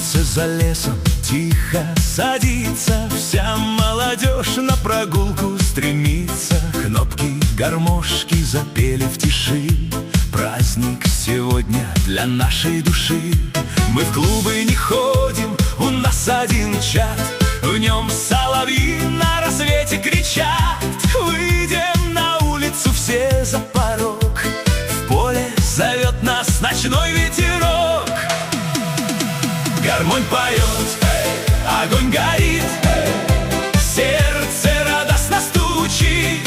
Солнце за лесом тихо садится, вся молодежь на прогулку стремится. Кнопки гармошки запели в тиши, праздник сегодня для нашей души. Мы в клубы не ходим, у нас один чат, в нем соловьи на рассвете кричат. Выйдем на улицу все за порог, в поле зовет нас ночной ветерок. Гармонь поет, огонь горит, сердце радостно стучит.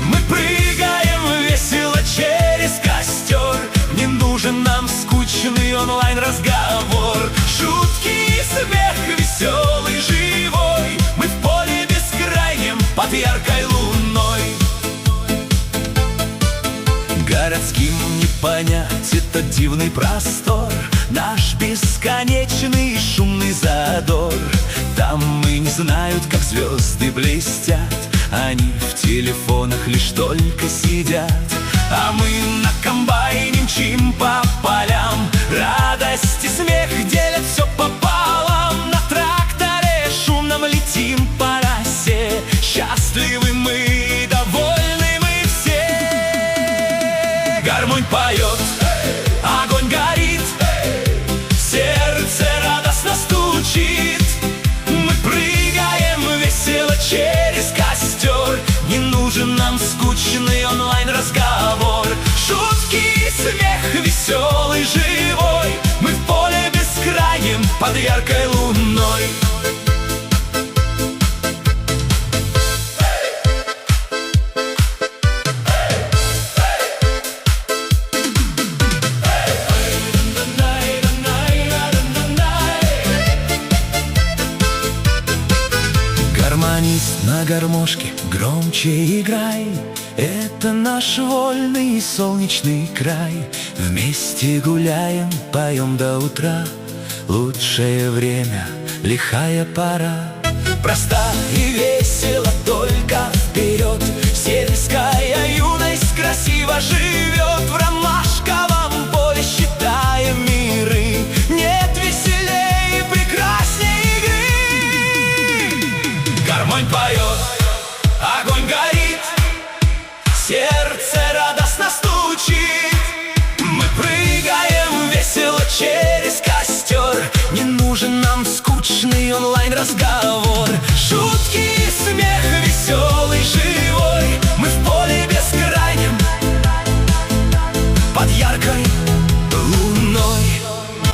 Мы прыгаем весело через костер, не нужен нам скучный онлайн-разговор. Шутки и смех веселый, живой, мы в поле бескрайнем под яркой луной. Городским не понять этот дивный простор, наш бесконечный шумный задор. Там мы не знают, как звезды блестят, они в телефонах лишь только сидят. А мы на комбайне мчим по полям, радость и смех делят все пополам. На тракторе шумном летим по росе, счастливы мы, довольны мы все. Гармонь поет, огонь горит, сердце радостно стучит. Мы прыгаем весело через костер, не нужен нам скучный онлайн-разговор. Шутки и смех веселый, живой, мы в поле бескрайнем под яркой луной. Гармонист на гармошке, громче играй, это наш вольный и солнечный край. Вместе гуляем, поем до утра, лучшее время, лихая пора. Просто и весело, только вперед, сельская юность красиво живет. В ромашковом поле считаем миры, нет веселей и прекрасней игры. Гармонь поет, огонь горит, сердце радостно стучит. Мы прыгаем весело через костер, не нужен нам скучный онлайн-разговор. Шутки